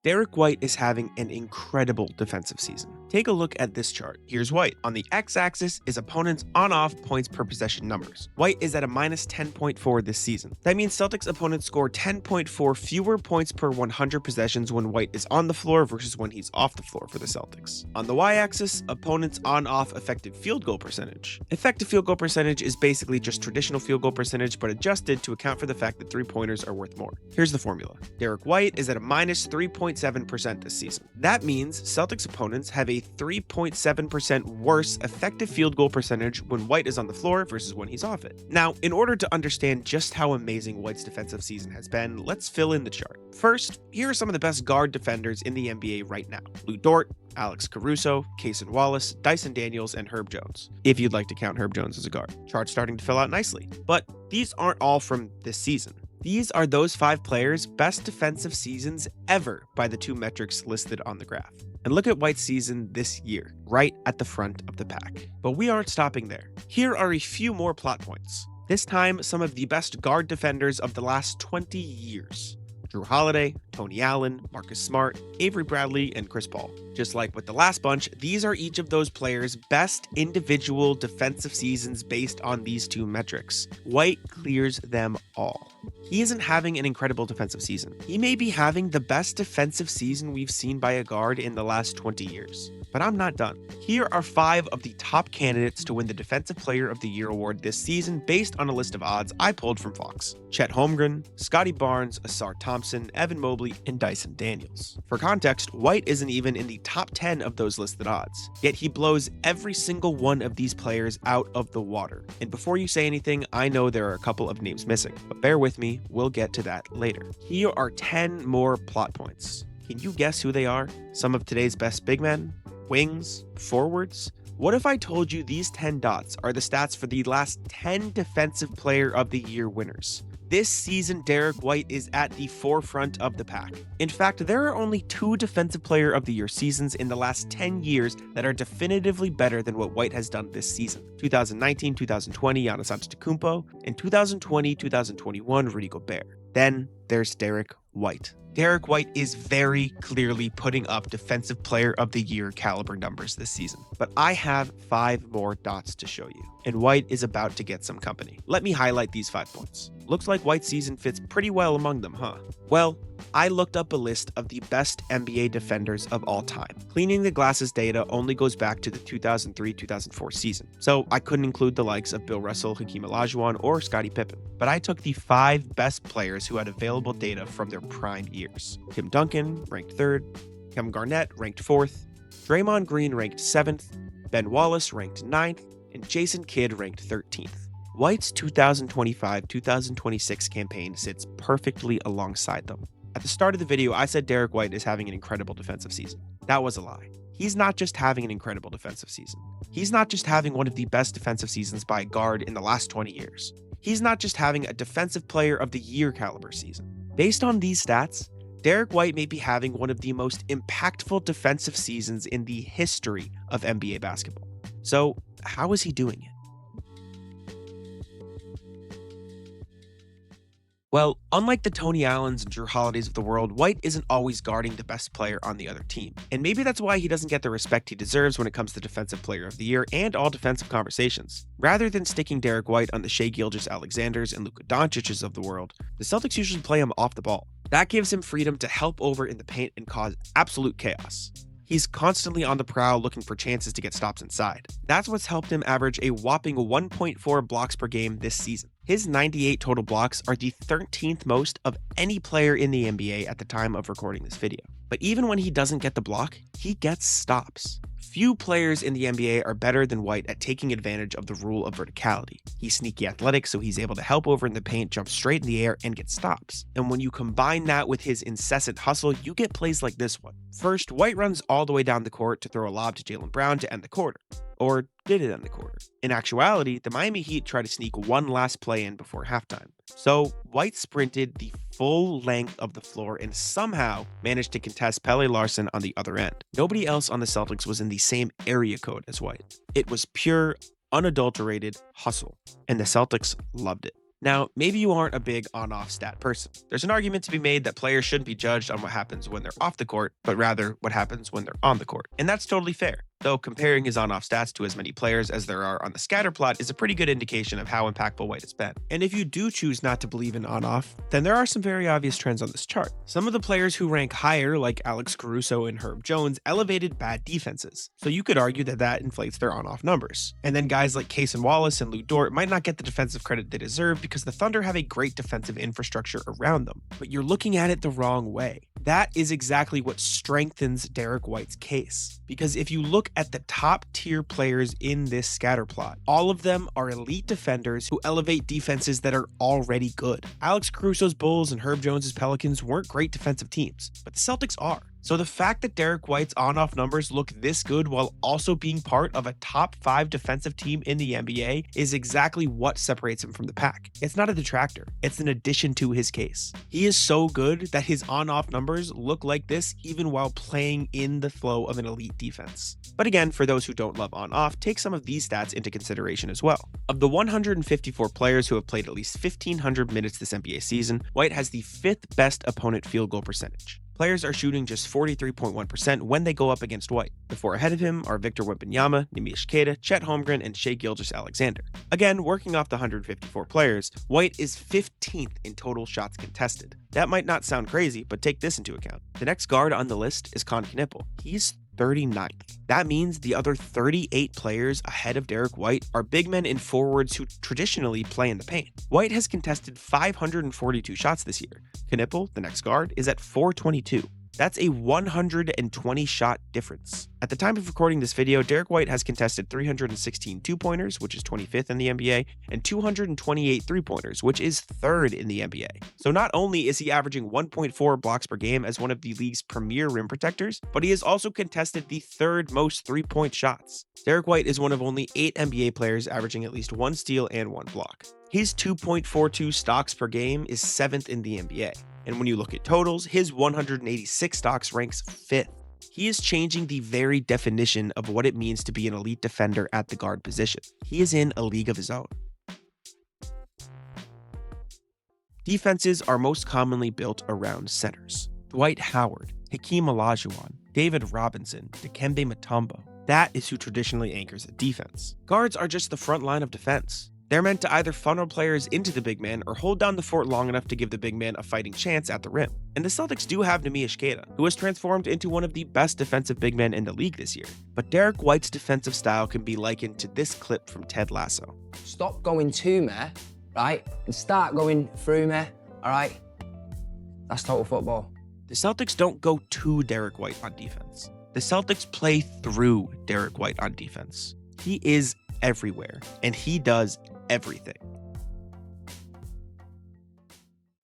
Derrick White is having an incredible defensive season. Take a look at this chart. Here's White. On the x-axis is opponents' on-off points per possession numbers. White is at a minus 10.4 this season. That means Celtics opponents score 10.4 fewer points per 100 possessions when White is on the floor versus when he's off the floor for the Celtics. On the y-axis, opponents' on-off effective field goal percentage. Effective field goal percentage is basically just traditional field goal percentage but adjusted to account for the fact that three-pointers are worth more. Here's the formula. Derrick White is at a minus 3.7% this season. That means Celtics opponents have a 3.7% worse effective field goal percentage when White is on the floor versus when he's off it. Now, in order to understand just how amazing White's defensive season has been, let's fill in the chart. First, here are some of the best guard defenders in the NBA right now. Lou Dort, Alex Caruso, Cason Wallace, Dyson Daniels, and Herb Jones, if you'd like to count Herb Jones as a guard. Chart's starting to fill out nicely. But these aren't all from this season. These are those 5 players' best defensive seasons ever by the 2 metrics listed on the graph. And look at White's season this year, right at the front of the pack. But we aren't stopping there. Here are a few more plot points. This time, some of the best guard defenders of the last 20 years. Drew Holiday, Tony Allen, Marcus Smart, Avery Bradley, and Chris Paul. Just like with the last bunch, these are each of those players' best individual defensive seasons based on these 2 metrics. White clears them all. He isn't having an incredible defensive season. He may be having the best defensive season we've seen by a guard in the last 20 years. But I'm not done. Here are 5 of the top candidates to win the Defensive Player of the Year award this season based on a list of odds I pulled from Fox. Chet Holmgren, Scotty Barnes, Asar Thompson, Evan Mobley, and Dyson Daniels. For context, White isn't even in the top 10 of those listed odds. Yet he blows every single one of these players out of the water. And before you say anything, I know there are a couple of names missing, but bear with me, we'll get to that later. Here are 10 more plot points. Can you guess who they are? Some of today's best big men? Wings? Forwards? What if I told you these 10 dots are the stats for the last 10 Defensive Player of the Year winners? This season, Derrick White is at the forefront of the pack. In fact, there are only 2 Defensive Player of the Year seasons in the last 10 years that are definitively better than what White has done this season. 2019-2020 Giannis Antetokounmpo, and 2020-2021 Rudy Gobert. Then there's Derrick White. Derrick White is very clearly putting up Defensive Player of the Year caliber numbers this season. But I have 5 more dots to show you, and White is about to get some company. Let me highlight these 5 points. Looks like White's season fits pretty well among them, huh? Well, I looked up a list of the best NBA defenders of all time. Cleaning the Glasses data only goes back to the 2003-2004 season, so I couldn't include the likes of Bill Russell, Hakeem Olajuwon, or Scottie Pippen. But I took the 5 best players who had available data from their prime years. Tim Duncan, ranked 3rd, Kevin Garnett, ranked 4th, Draymond Green, ranked 7th, Ben Wallace, ranked 9th, and Jason Kidd, ranked 13th. White's 2025-2026 campaign sits perfectly alongside them. At the start of the video, I said Derrick White is having an incredible defensive season. That was a lie. He's not just having an incredible defensive season. He's not just having one of the best defensive seasons by a guard in the last 20 years. He's not just having a Defensive Player of the Year caliber season. Based on these stats, Derrick White may be having one of the most impactful defensive seasons in the history of NBA basketball. So, how is he doing it? Well, unlike the Tony Allens and Drew Holidays of the world, White isn't always guarding the best player on the other team. And maybe that's why he doesn't get the respect he deserves when it comes to Defensive Player of the Year and all defensive conversations. Rather than sticking Derrick White on the Shai Gilgeous-Alexanders and Luka Doncic's of the world, the Celtics usually play him off the ball. That gives him freedom to help over in the paint and cause absolute chaos. He's constantly on the prowl looking for chances to get stops inside. That's what's helped him average a whopping 1.4 blocks per game this season. His 98 total blocks are the 13th most of any player in the NBA at the time of recording this video. But even when he doesn't get the block, he gets stops. Few players in the NBA are better than White at taking advantage of the rule of verticality. He's sneaky athletic, so he's able to help over in the paint, jump straight in the air, and get stops. And when you combine that with his incessant hustle, you get plays like this one. First, White runs all the way down the court to throw a lob to Jaylen Brown to end the quarter. Or did it end the quarter? In actuality, the Miami Heat tried to sneak one last play in before halftime. So White sprinted the full length of the floor and somehow managed to contest Pele Larson on the other end. Nobody else on the Celtics was in the same area code as White. It was pure, unadulterated hustle, and the Celtics loved it. Now, maybe you aren't a big on-off stat person. There's an argument to be made that players shouldn't be judged on what happens when they're off the court, but rather what happens when they're on the court. And that's totally fair. Though comparing his on-off stats to as many players as there are on the scatter plot is a pretty good indication of how impactful White has been. And if you do choose not to believe in on-off, then there are some very obvious trends on this chart. Some of the players who rank higher, like Alex Caruso and Herb Jones, elevated bad defenses. So you could argue that that inflates their on-off numbers. And then guys like Cason Wallace and Lou Dort might not get the defensive credit they deserve because the Thunder have a great defensive infrastructure around them. But you're looking at it the wrong way. That is exactly what strengthens Derrick White's case. Because if you look at the top tier players in this scatter plot, all of them are elite defenders who elevate defenses that are already good. Alex Caruso's Bulls and Herb Jones's Pelicans weren't great defensive teams, but the Celtics are. So the fact that Derrick White's on-off numbers look this good while also being part of a top 5 defensive team in the NBA is exactly what separates him from the pack. It's not a detractor, it's an addition to his case. He is so good that his on-off numbers look like this even while playing in the flow of an elite defense. But again, for those who don't love on-off, take some of these stats into consideration as well. Of the 154 players who have played at least 1,500 minutes this NBA season, White has the 5th best opponent field goal percentage. Players are shooting just 43.1% when they go up against White. The 4 ahead of him are Victor Wembanyama, Neemias Queta, Chet Holmgren, and Shai Gilgeous-Alexander. Again, working off the 154 players, White is 15th in total shots contested. That might not sound crazy, but take this into account. The next guard on the list is Con Knippel. He's 39th. That means the other 38 players ahead of Derrick White are big men and forwards who traditionally play in the paint. White has contested 542 shots this year. Knippel, the next guard, is at 422. That's a 120 shot difference. At the time of recording this video, Derrick White has contested 316 two-pointers, which is 25th in the NBA, and 228 three-pointers, which is 3rd in the NBA. So not only is he averaging 1.4 blocks per game as one of the league's premier rim protectors, but he has also contested the 3rd most three-point shots. Derrick White is one of only 8 NBA players averaging at least 1 steal and 1 block. His 2.42 stocks per game is 7th in the NBA. And when you look at totals, his 186 stocks ranks 5th. He is changing the very definition of what it means to be an elite defender at the guard position. He is in a league of his own. Defenses are most commonly built around centers. Dwight Howard, Hakeem Olajuwon, David Robinson, Dikembe Mutombo. That is who traditionally anchors a defense. Guards are just the front line of defense. They're meant to either funnel players into the big man or hold down the fort long enough to give the big man a fighting chance at the rim. And the Celtics do have Neemias Queta, who has transformed into one of the best defensive big men in the league this year. But Derrick White's defensive style can be likened to this clip from Ted Lasso. Stop going to me, right? And start going through me, all right? That's total football. The Celtics don't go to Derrick White on defense. The Celtics play through Derrick White on defense. He is everywhere, and he does everything.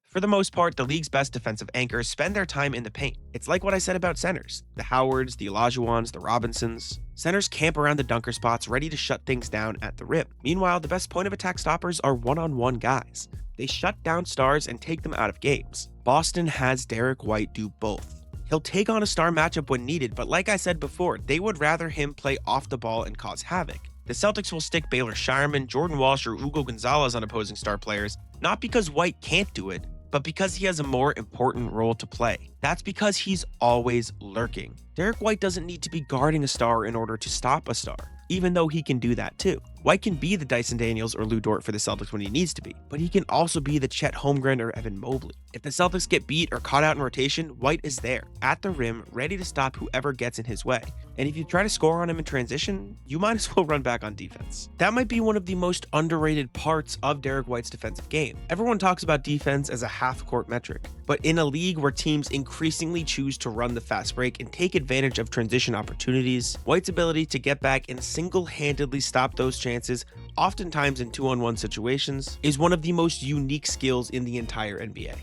For the most part, the league's best defensive anchors spend their time in the paint. It's like what I said about centers. The Howards, the Olajuwons, the Robinsons. Centers camp around the dunker spots ready to shut things down at the rim. Meanwhile, the best point of attack stoppers are one-on-one guys. They shut down stars and take them out of games. Boston has Derrick White do both. He'll take on a star matchup when needed, but like I said before, they would rather him play off the ball and cause havoc. The Celtics will stick Baylor Shireman, Jordan Walsh, or Hugo Gonzalez on opposing star players, not because White can't do it, but because he has a more important role to play. That's because he's always lurking. Derrick White doesn't need to be guarding a star in order to stop a star, even though he can do that too. White can be the Dyson Daniels or Lou Dort for the Celtics when he needs to be, but he can also be the Chet Holmgren or Evan Mobley. If the Celtics get beat or caught out in rotation, White is there, at the rim, ready to stop whoever gets in his way. And if you try to score on him in transition, you might as well run back on defense. That might be one of the most underrated parts of Derrick White's defensive game. Everyone talks about defense as a half-court metric, but in a league where teams increasingly choose to run the fast break and take advantage of transition opportunities, White's ability to get back and single-handedly stop those chances, oftentimes in 2-on-1 situations, is one of the most unique skills in the entire NBA.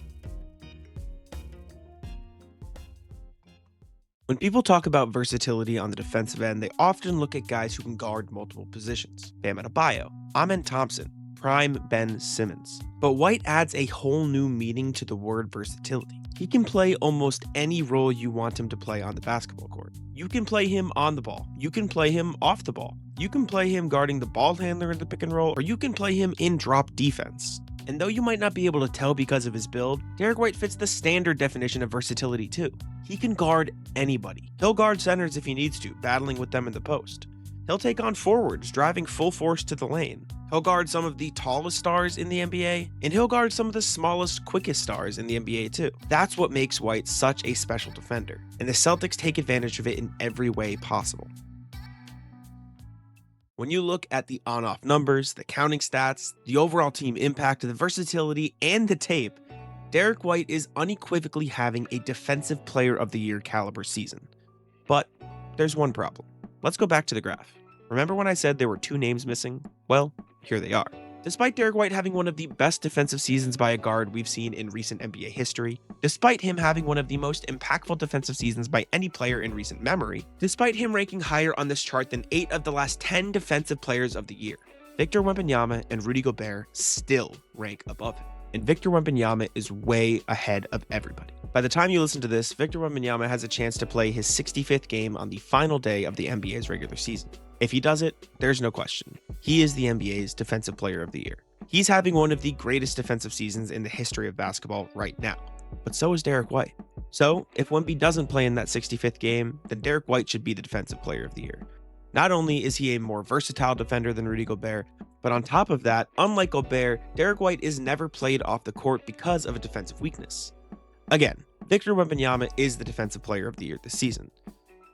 When people talk about versatility on the defensive end, they often look at guys who can guard multiple positions. Bam Adebayo, Amen Thompson, prime Ben Simmons. But White adds a whole new meaning to the word versatility. He can play almost any role you want him to play on the basketball court. You can play him on the ball. You can play him off the ball. You can play him guarding the ball handler in the pick and roll, or you can play him in drop defense. And though you might not be able to tell because of his build, Derrick White fits the standard definition of versatility too. He can guard anybody. He'll guard centers if he needs to, battling with them in the post. He'll take on forwards, driving full force to the lane. He'll guard some of the tallest stars in the NBA, and he'll guard some of the smallest, quickest stars in the NBA too. That's what makes White such a special defender, and the Celtics take advantage of it in every way possible. When you look at the on-off numbers, the counting stats, the overall team impact, the versatility, and the tape, Derrick White is unequivocally having a Defensive Player of the Year caliber season. But there's one problem. Let's go back to the graph. Remember when I said there were 2 names missing? Well, here they are. Despite Derrick White having one of the best defensive seasons by a guard we've seen in recent NBA history, despite him having one of the most impactful defensive seasons by any player in recent memory, despite him ranking higher on this chart than 8 of the last 10 Defensive Players of the Year, Victor Wembanyama and Rudy Gobert still rank above him. And Victor Wembanyama is way ahead of everybody. By the time you listen to this, Victor Wembanyama has a chance to play his 65th game on the final day of the NBA's regular season. If he does it, there's no question. He is the NBA's Defensive Player of the Year. He's having one of the greatest defensive seasons in the history of basketball right now. But so is Derrick White. So, if Wemby doesn't play in that 65th game, then Derrick White should be the Defensive Player of the Year. Not only is he a more versatile defender than Rudy Gobert, but on top of that, unlike Gobert, Derrick White is never played off the court because of a defensive weakness. Again, Victor Wembanyama is the Defensive Player of the Year this season,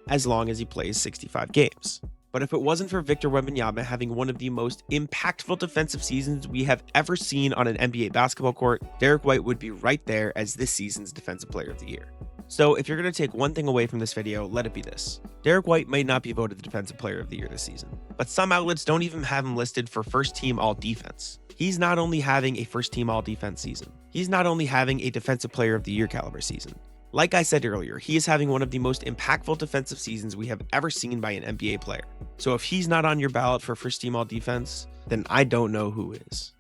as long as he plays 65 games. But if it wasn't for Victor Wembanyama having one of the most impactful defensive seasons we have ever seen on an NBA basketball court, Derrick White would be right there as this season's Defensive Player of the Year. So if you're going to take one thing away from this video, let it be this. Derrick White may not be voted the Defensive Player of the Year this season, but some outlets don't even have him listed for first team all defense. He's not only having a first team all defense season, he's not only having a Defensive Player of the Year caliber season. Like I said earlier, he is having one of the most impactful defensive seasons we have ever seen by an NBA player. So if he's not on your ballot for first team all defense, then I don't know who is.